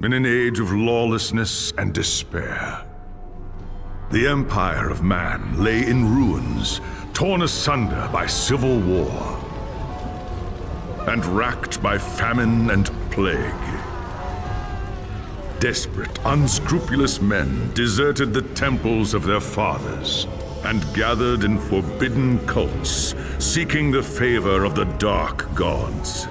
in an age of lawlessness and despair. The empire of man lay in ruins, torn asunder by civil war, and racked by famine and plague. Desperate, unscrupulous men deserted the temples of their fathers and gathered in forbidden cults, seeking the favor of the dark gods.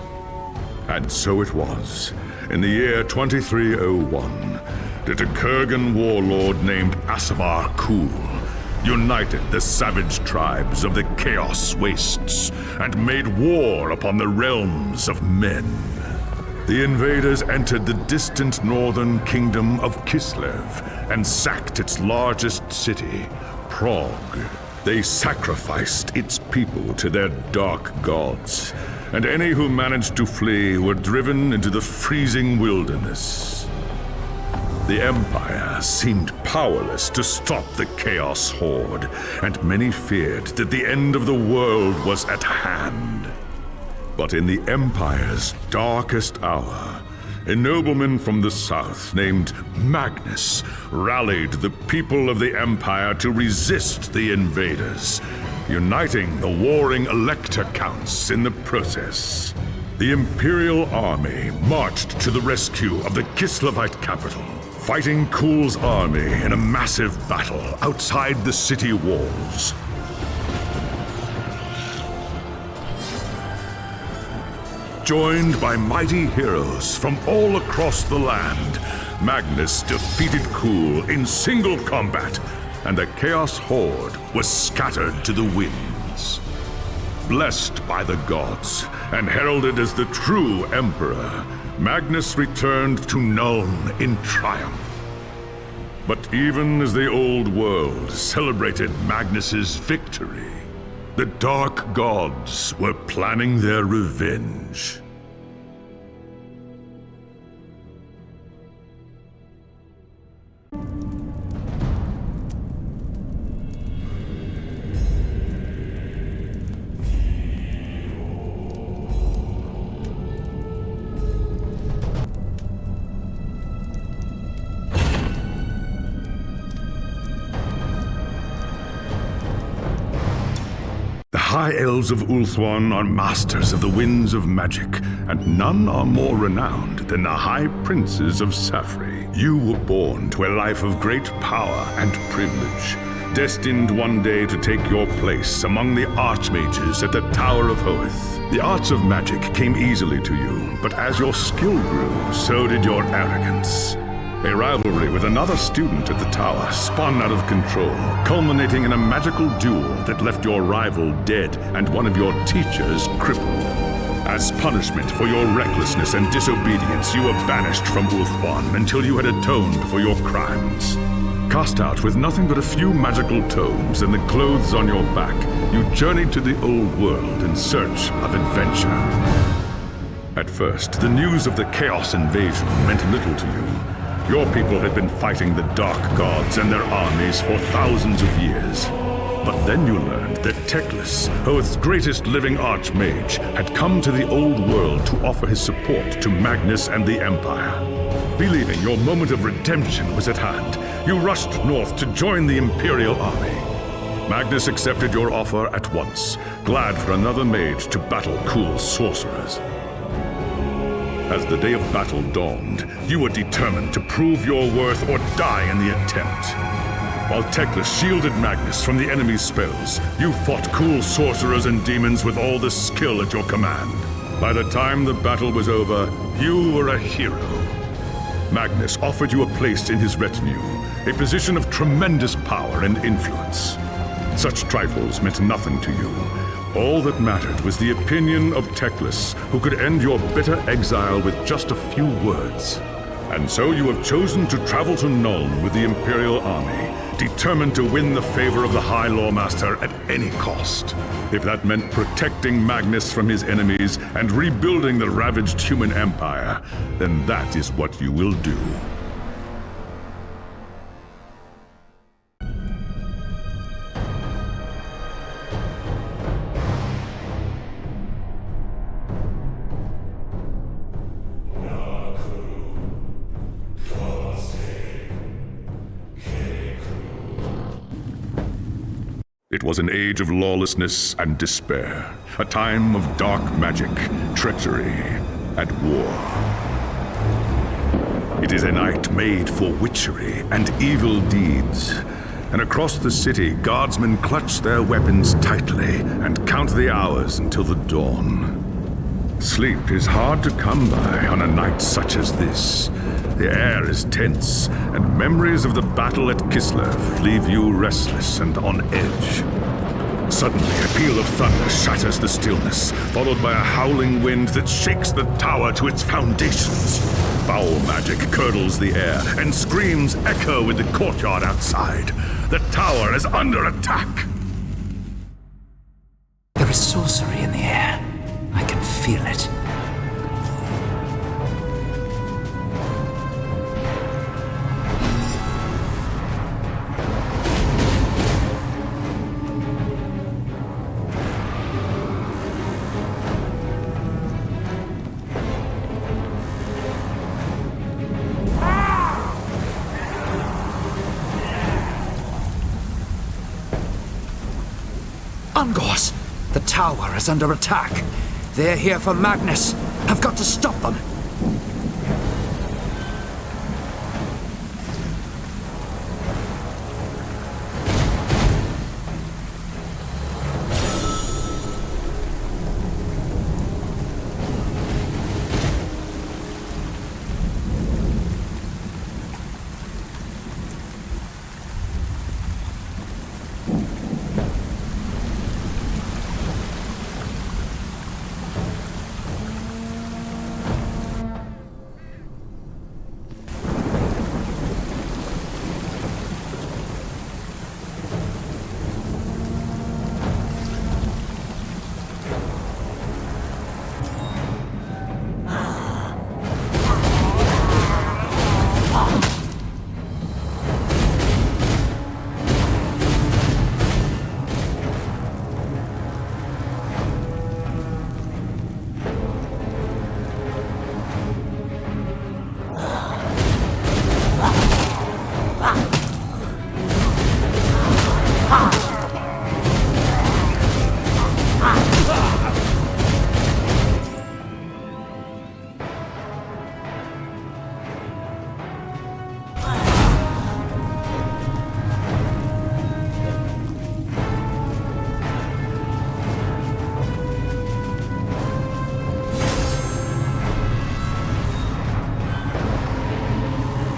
And so it was, in the year 2301, that a Kurgan warlord named Asavar Kul united the savage tribes of the Chaos Wastes and made war upon the realms of men. The invaders entered the distant northern kingdom of Kislev and sacked its largest city, Prague. They sacrificed its people to their dark gods, and any who managed to flee were driven into the freezing wilderness. The Empire seemed powerless to stop the Chaos Horde, and many feared that the end of the world was at hand. But in the Empire's darkest hour, a nobleman from the south named Magnus rallied the people of the Empire to resist the invaders, uniting the warring Elector Counts in the process. The Imperial army marched to the rescue of the Kislevite capital, fighting Kul's army in a massive battle outside the city walls. Joined by mighty heroes from all across the land, Magnus defeated Kul in single combat, and the Chaos Horde was scattered to the winds. Blessed by the gods and heralded as the true Emperor, Magnus returned to Nuln in triumph. But even as the old world celebrated Magnus's victory, the dark gods were planning their revenge. The High Elves of Ulthuan are masters of the winds of magic, and none are more renowned than the High Princes of Safri. You were born to a life of great power and privilege, destined one day to take your place among the Archmages at the Tower of Hoeth. The arts of magic came easily to you, but as your skill grew, so did your arrogance. A rivalry with another student at the tower spun out of control, culminating in a magical duel that left your rival dead and one of your teachers crippled. As punishment for your recklessness and disobedience, you were banished from Ulthuan until you had atoned for your crimes. Cast out with nothing but a few magical tomes and the clothes on your back, you journeyed to the old world in search of adventure. At first, the news of the Chaos invasion meant little to you. Your people had been fighting the Dark Gods and their armies for thousands of years. But then you learned that Teclis, Hoeth's greatest living archmage, had come to the old world to offer his support to Magnus and the Empire. Believing your moment of redemption was at hand, you rushed north to join the Imperial army. Magnus accepted your offer at once, glad for another mage to battle Kul's sorcerers. As the day of battle dawned, you were determined to prove your worth or die in the attempt. While Teclis shielded Magnus from the enemy's spells, you fought Kul's sorcerers and demons with all the skill at your command. By the time the battle was over, you were a hero. Magnus offered you a place in his retinue, a position of tremendous power and influence. Such trifles meant nothing to you. All that mattered was the opinion of Teclis, who could end your bitter exile with just a few words. And so you have chosen to travel to Nuln with the Imperial army, determined to win the favor of the High Lawmaster at any cost. If that meant protecting Magnus from his enemies and rebuilding the ravaged human empire, then that is what you will do. It was an age of lawlessness and despair, a time of dark magic, treachery, and war. It is a night made for witchery and evil deeds. And across the city, guardsmen clutch their weapons tightly and count the hours until the dawn. Sleep is hard to come by on a night such as this. The air is tense, and memories of the battle at Kislev leave you restless and on edge. Suddenly, a peal of thunder shatters the stillness, followed by a howling wind that shakes the tower to its foundations. Foul magic curdles the air, and screams echo in the courtyard outside. The tower is under attack! There is sorcery in the air. I can feel it. Ungors! The tower is under attack. They're here for Magnus. I've got to stop them.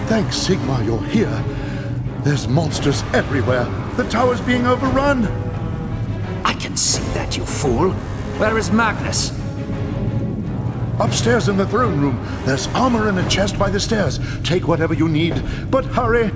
Thanks, Sigmar, you're here. There's monsters everywhere. The tower's being overrun. I can see that, you fool. Where is Magnus? Upstairs in the throne room. There's armor in a chest by the stairs. Take whatever you need, but hurry.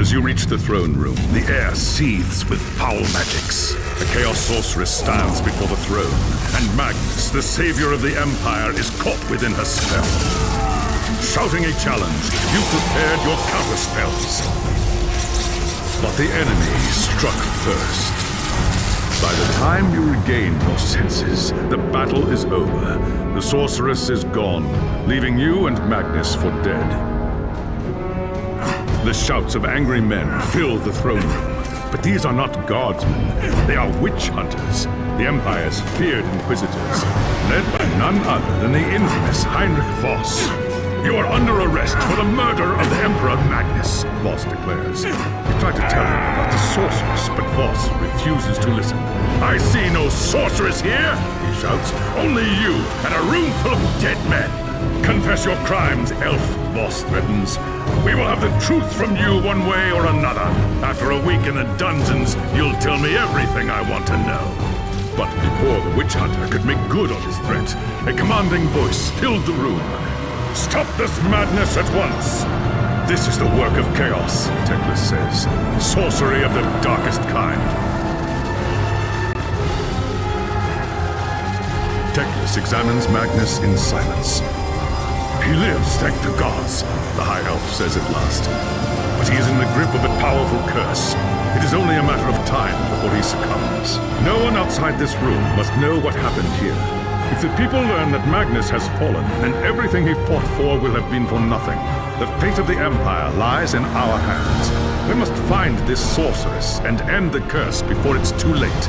As you reach the throne room, the air seethes with foul magics. The Chaos Sorceress stands before the throne, and Magnus, the savior of the Empire, is caught within her spell. Shouting a challenge, you prepared your counterspells. But the enemy struck first. By the time you regain your senses, the battle is over. The sorceress is gone, leaving you and Magnus for dead. The shouts of angry men fill the throne room. But these are not guardsmen. They are witch hunters, the Empire's feared inquisitors, led by none other than the infamous Heinrich Voss. You are under arrest for the murder of the Emperor Magnus, Voss declares. You try to tell him about the sorceress, but Voss refuses to listen. I see no sorceress here, he shouts. Only you and a room full of dead men. Confess your crimes, elf, Voss threatens. We will have the truth from you one way or another. After a week in the dungeons, you'll tell me everything I want to know. But before the witch hunter could make good on his threat, a commanding voice filled the room. Stop this madness at once! This is the work of chaos, Teclis says. Sorcery of the darkest kind. Teclis examines Magnus in silence. He lives, thank the gods, the High Elf says at last. But he is in the grip of a powerful curse. It is only a matter of time before he succumbs. No one outside this room must know what happened here. If the people learn that Magnus has fallen, then everything he fought for will have been for nothing. The fate of the Empire lies in our hands. We must find this sorceress and end the curse before it's too late.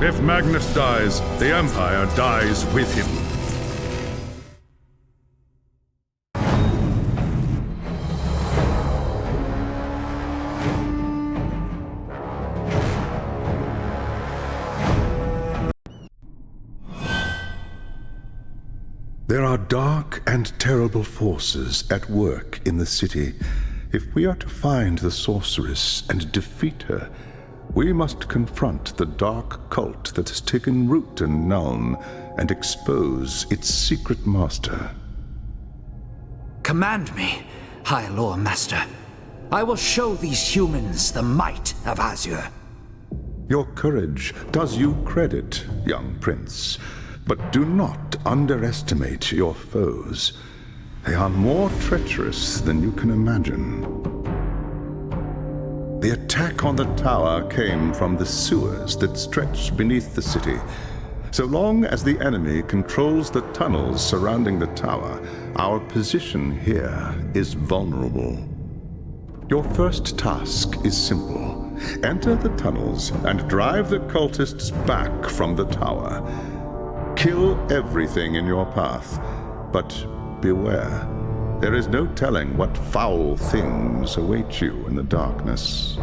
If Magnus dies, the Empire dies with him. There are dark and terrible forces at work in the city. If we are to find the sorceress and defeat her, we must confront the dark cult that has taken root in Nuln and expose its secret master. Command me, High Lore Master. I will show these humans the might of Azure. Your courage does you credit, young prince. But do not underestimate your foes. They are more treacherous than you can imagine. The attack on the tower came from the sewers that stretch beneath the city. So long as the enemy controls the tunnels surrounding the tower, our position here is vulnerable. Your first task is simple. Enter the tunnels and drive the cultists back from the tower. Kill everything in your path, but beware. There is no telling what foul things await you in the darkness.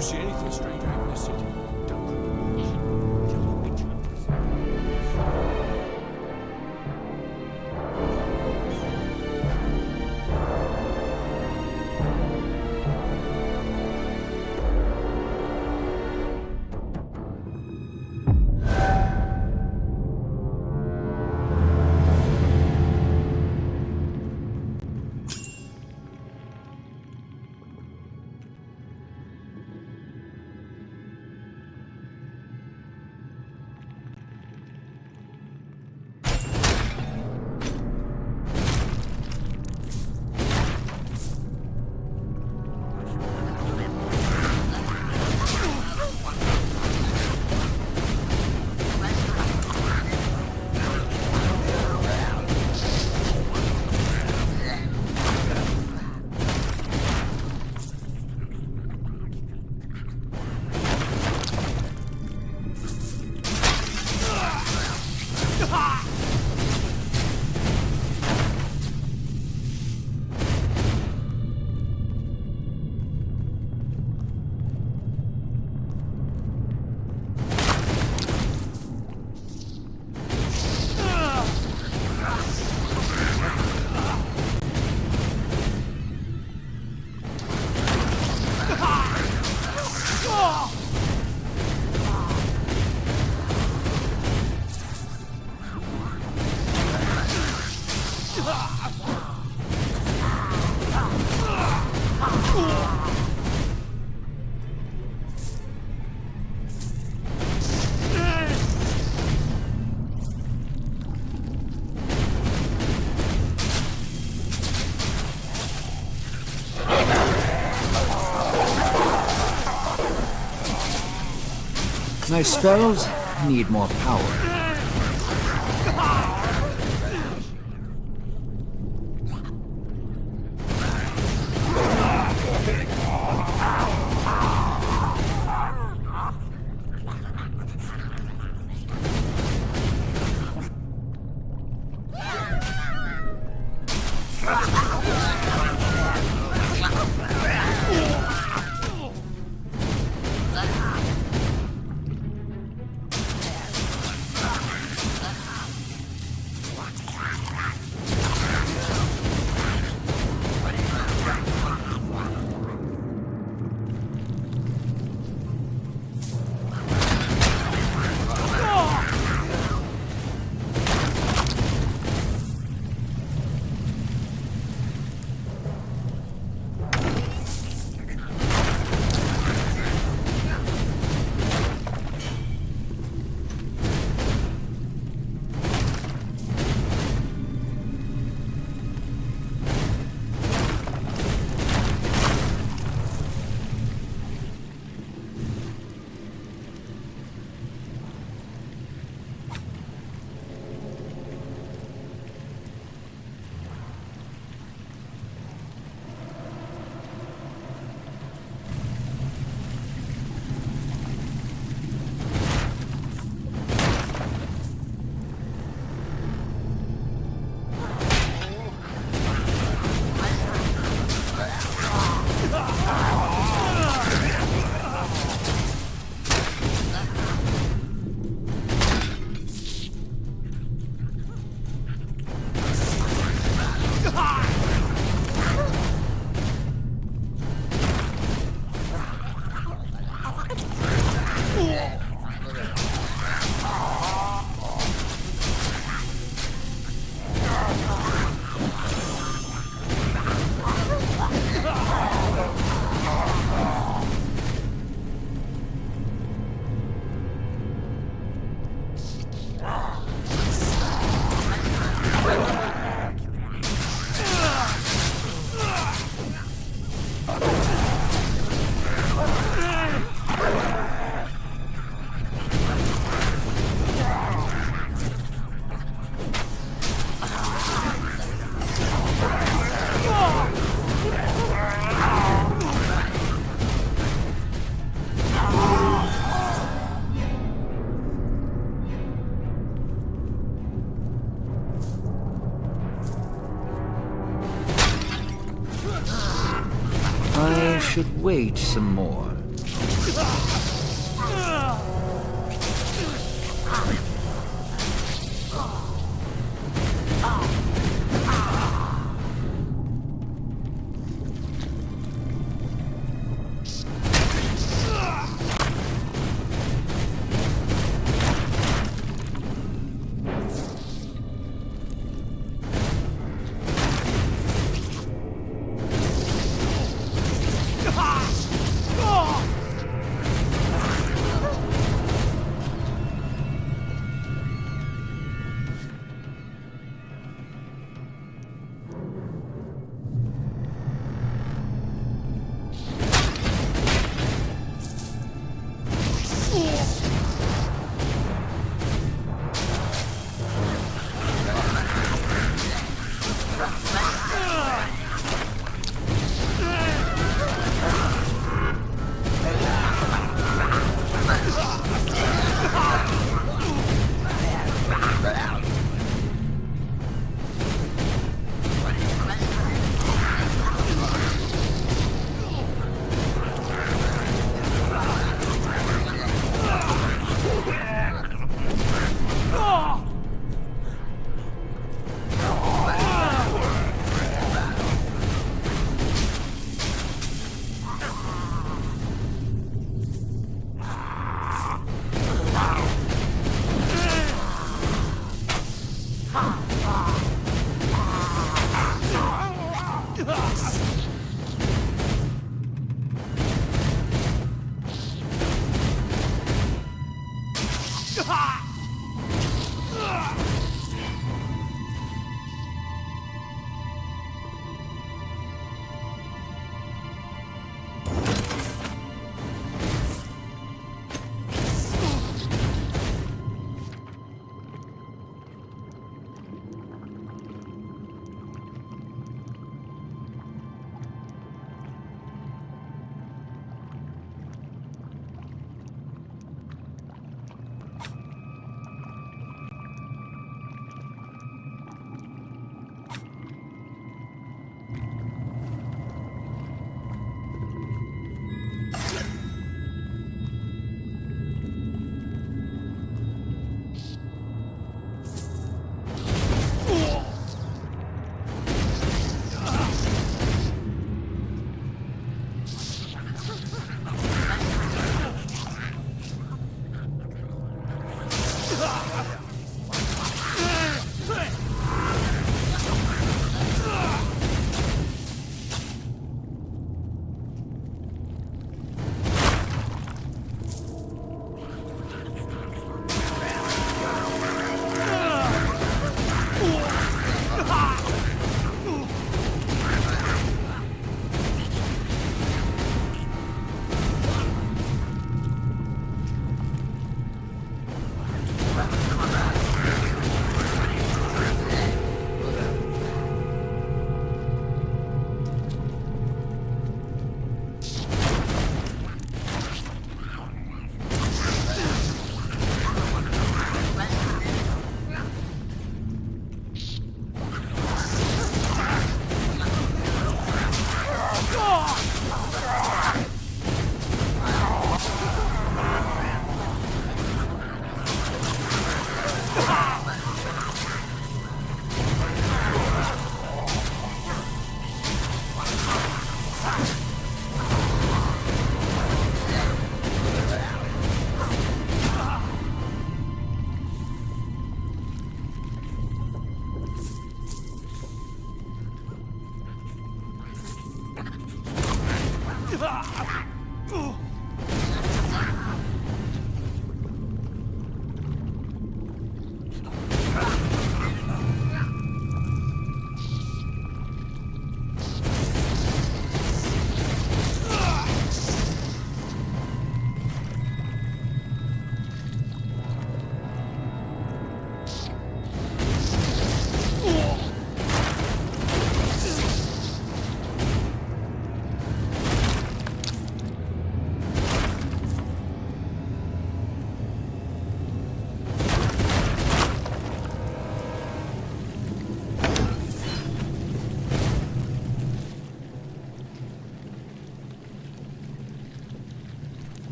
You see anything strange out in this city? Don't. Kill the witch hunters. My spells need more power. Should wait some more.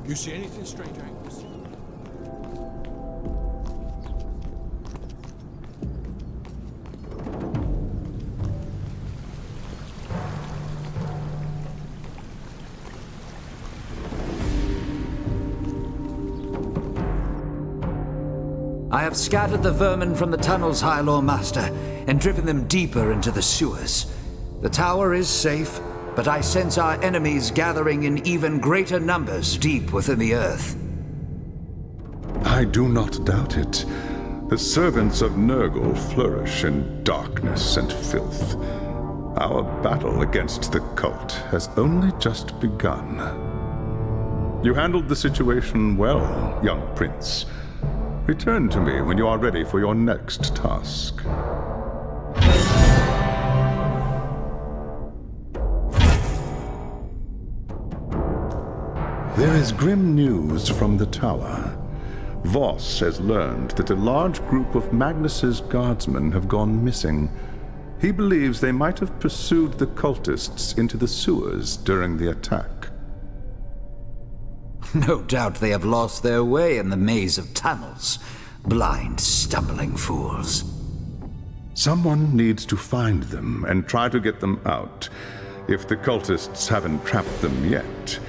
You see anything strange out in this city? I have scattered the vermin from the tunnels, High Lord Master, and driven them deeper into the sewers. The tower is safe, but I sense our enemies gathering in even greater numbers deep within the earth. I do not doubt it. The servants of Nurgle flourish in darkness and filth. Our battle against the cult has only just begun. You handled the situation well, young prince. Return to me when you are ready for your next task. There is grim news from the tower. Voss has learned that a large group of Magnus's guardsmen have gone missing. He believes they might have pursued the cultists into the sewers during the attack. No doubt they have lost their way in the maze of tunnels. Blind, stumbling fools. Someone needs to find them and try to get them out. If the cultists haven't trapped them yet,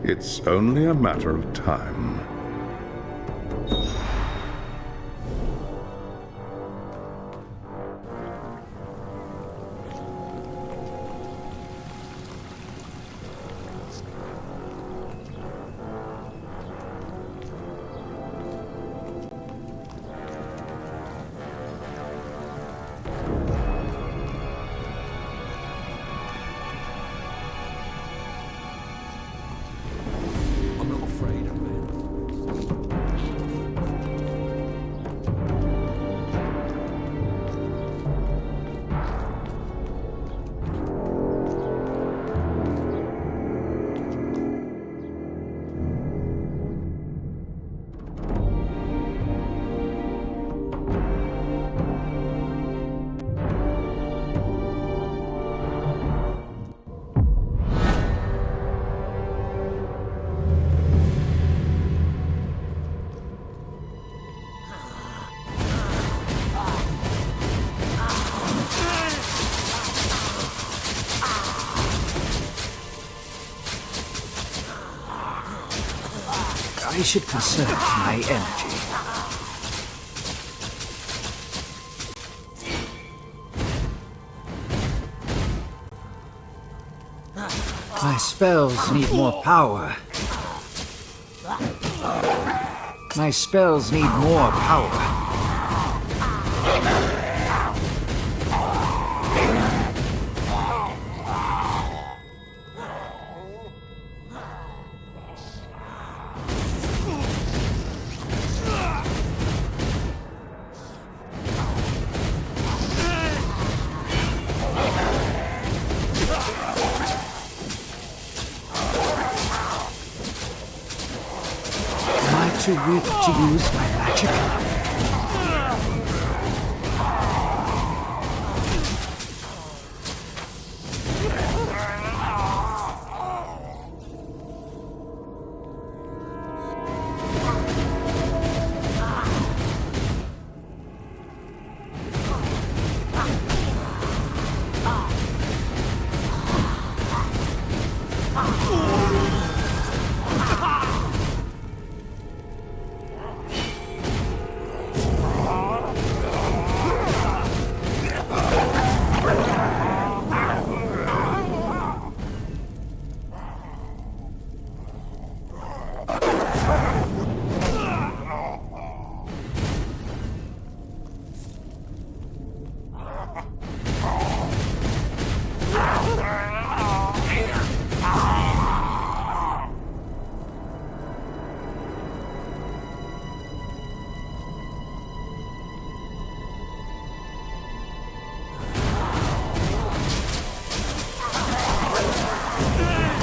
it's only a matter of time. I'm not afraid of men. I should conserve my energy. My spells need more power. My spells need more power. Too weak to use my magic?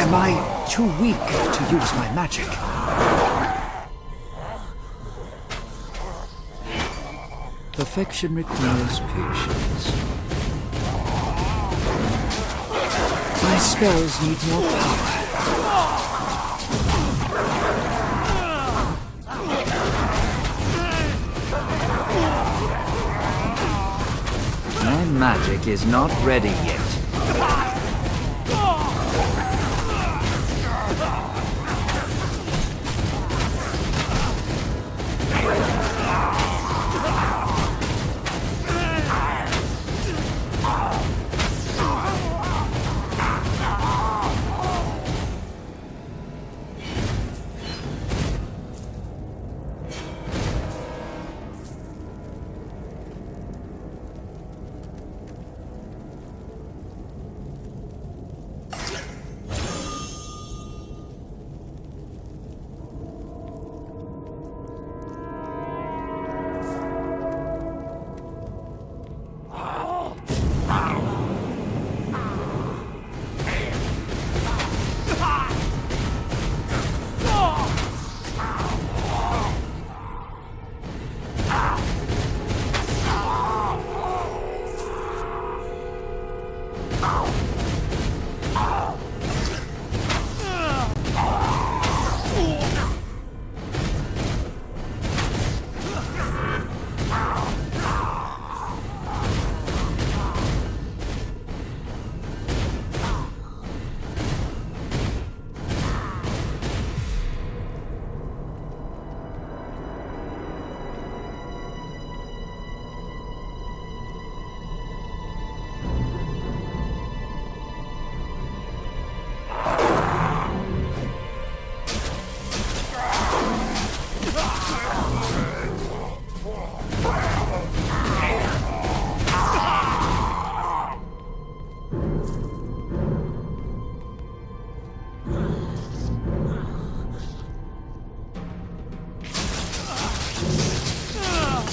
Am I too weak to use my magic? Perfection requires patience. My spells need more power. magic is not ready yet.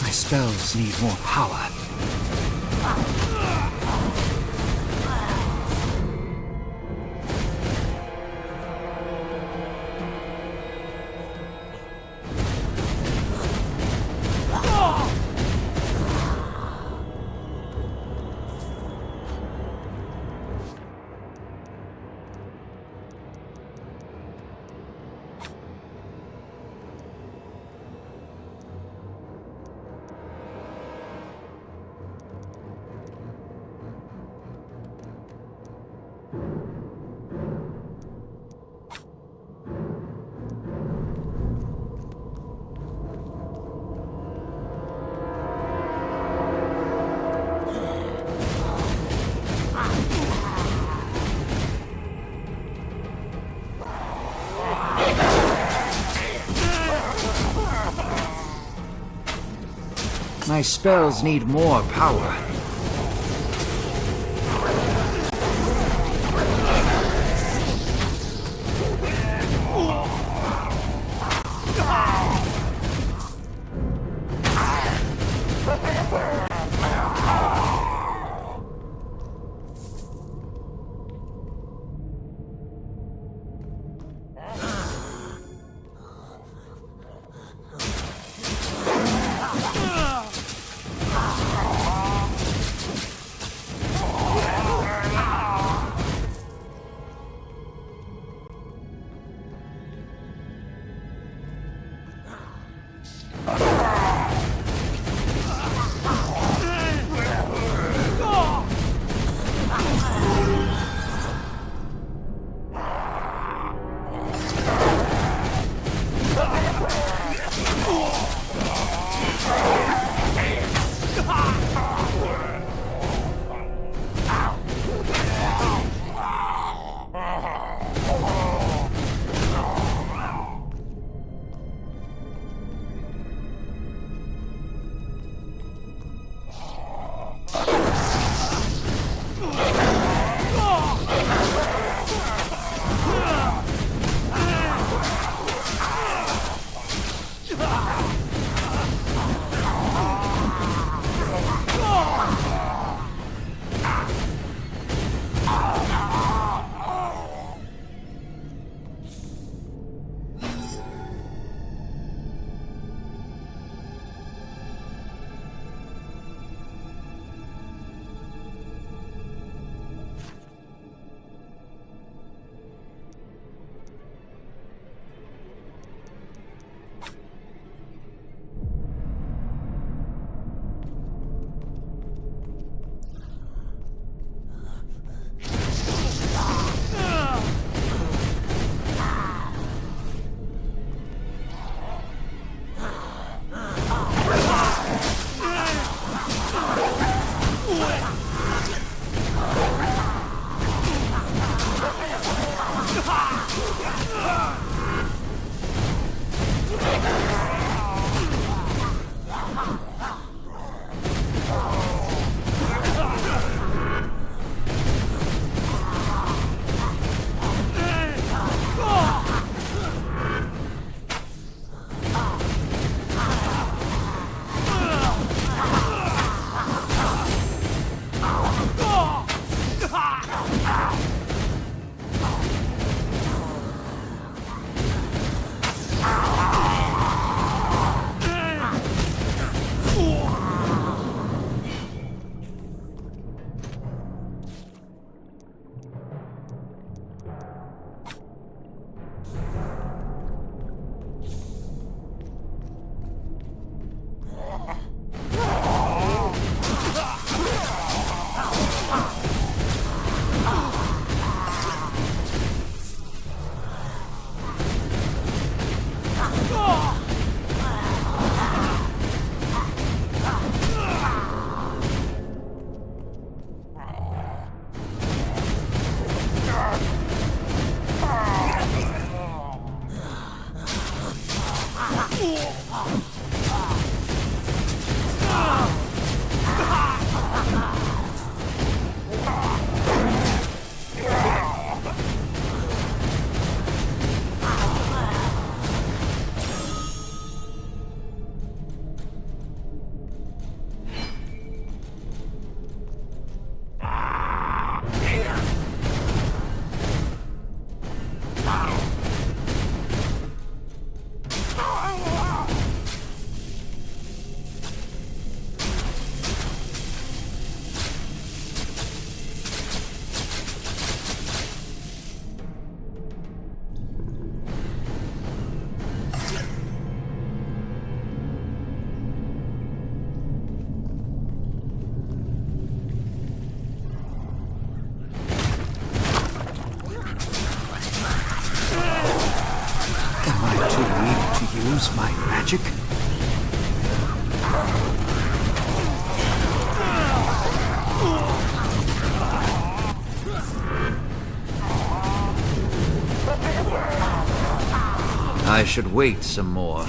My spells need more power. My spells need more power. Use my magic? I should wait some more.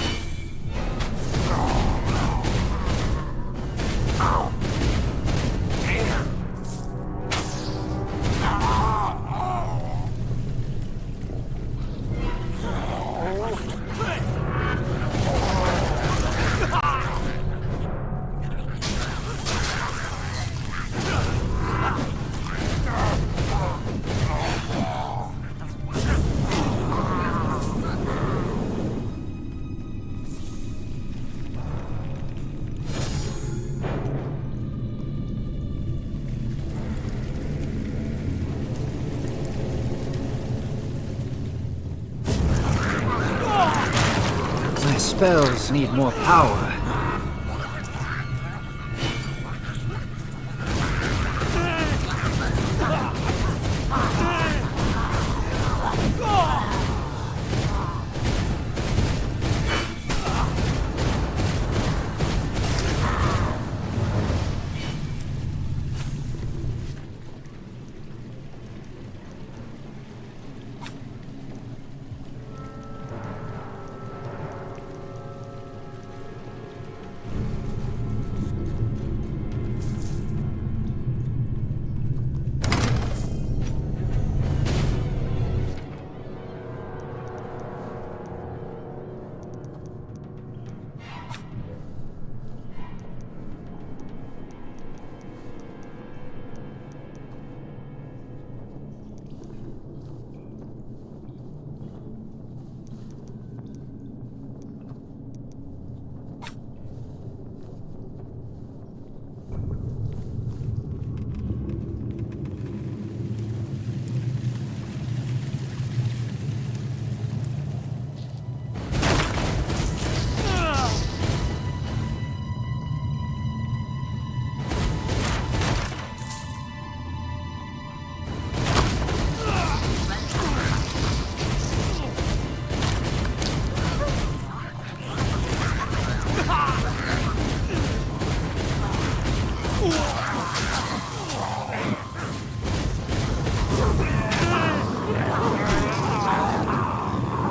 Spells need more power.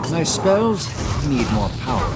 My spells need more power.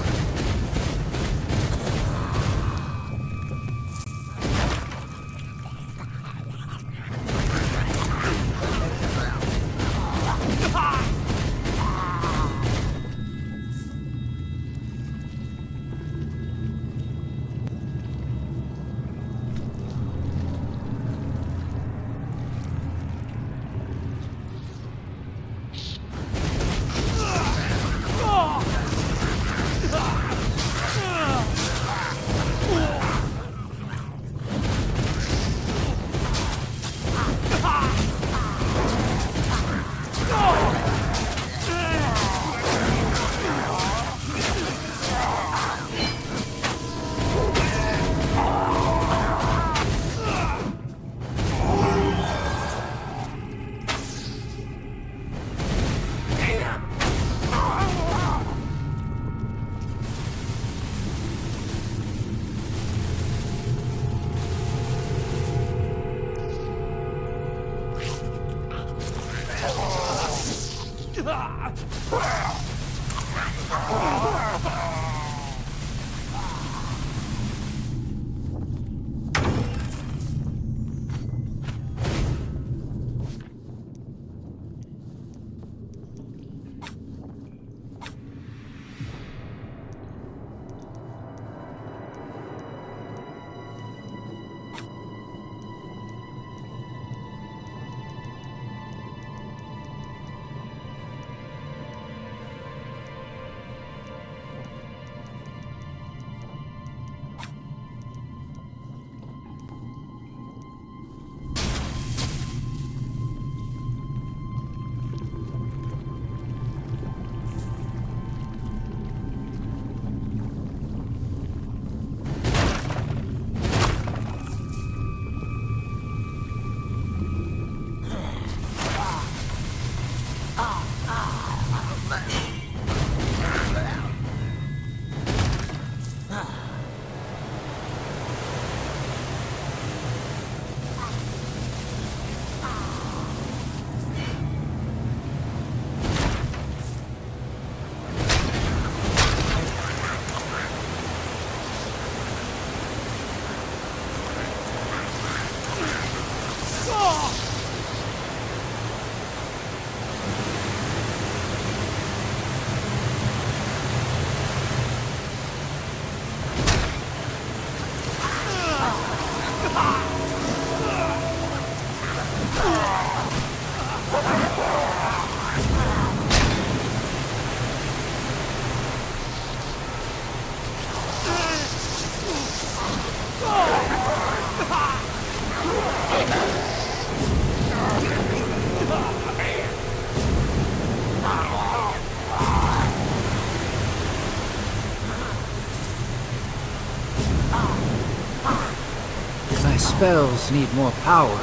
My spells need more power.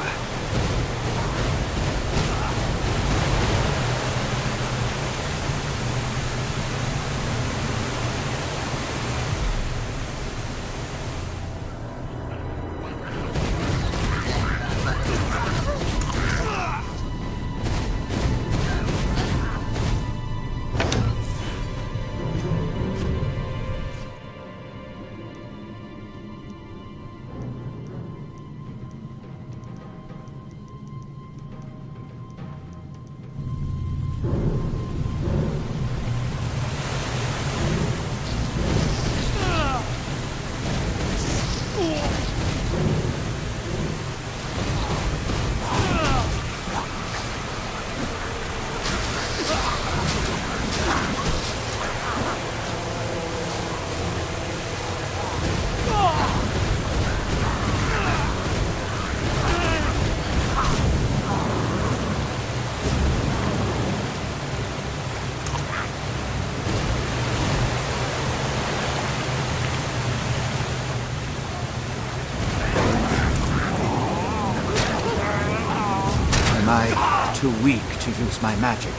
Am I too weak to use my magic?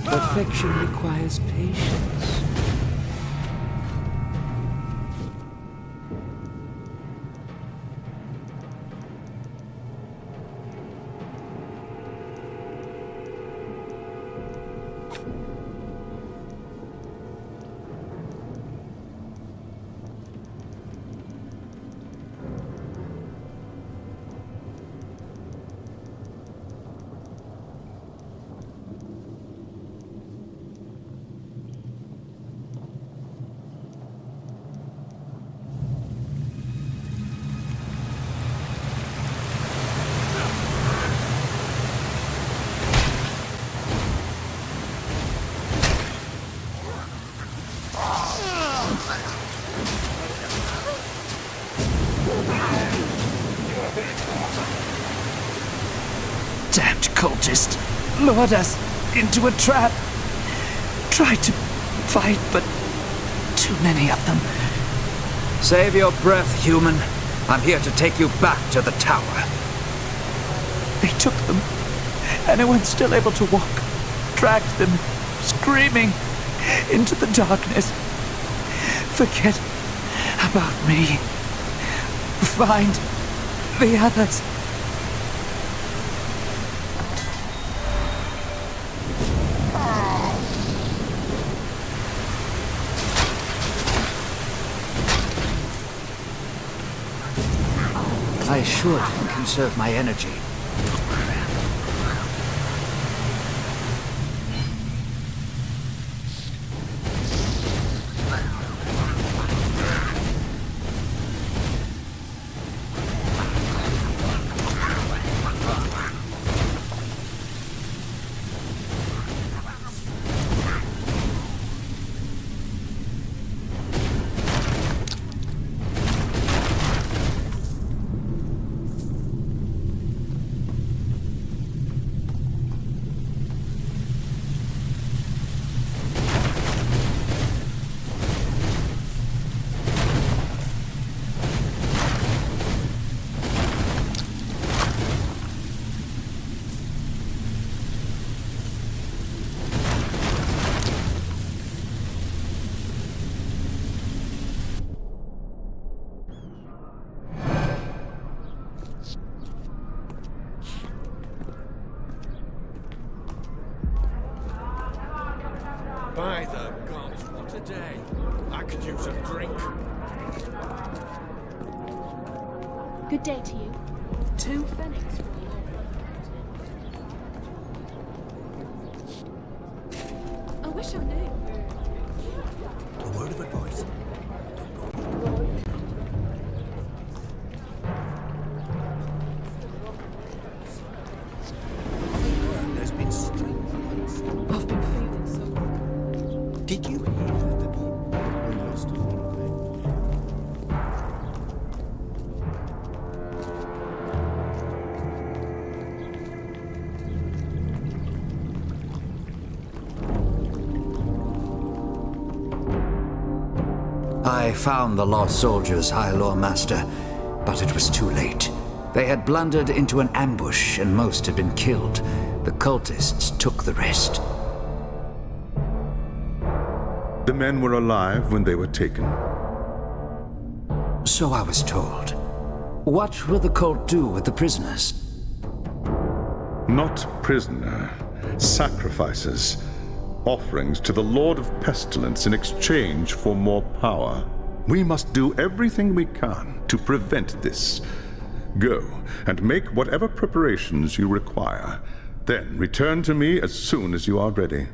Perfection requires patience. Damned cultist lured us into a trap. Tried to fight, but too many of them. Save your breath, human. I'm here to take you back to the tower. They took them. Anyone's still able to walk. Dragged them, screaming, into the darkness. Forget about me. Find the others. I should conserve my energy. By the gods, what a day. I could use a drink. Good day to you. 2 pfennigs for you. I wish I knew. A word of advice. There's been strange lights. I've been feeling so. Did you hear the people? We lost a lot of men. I found the lost soldiers, High Lord Master, but it was too late. They had blundered into an ambush and most had been killed. The cultists took the rest. The men were alive when they were taken. So I was told. What will the cult do with the prisoners? Not prisoner, sacrifices, offerings to the Lord of Pestilence in exchange for more power. We must do everything we can to prevent this. Go and make whatever preparations you require. Then return to me as soon as you are ready.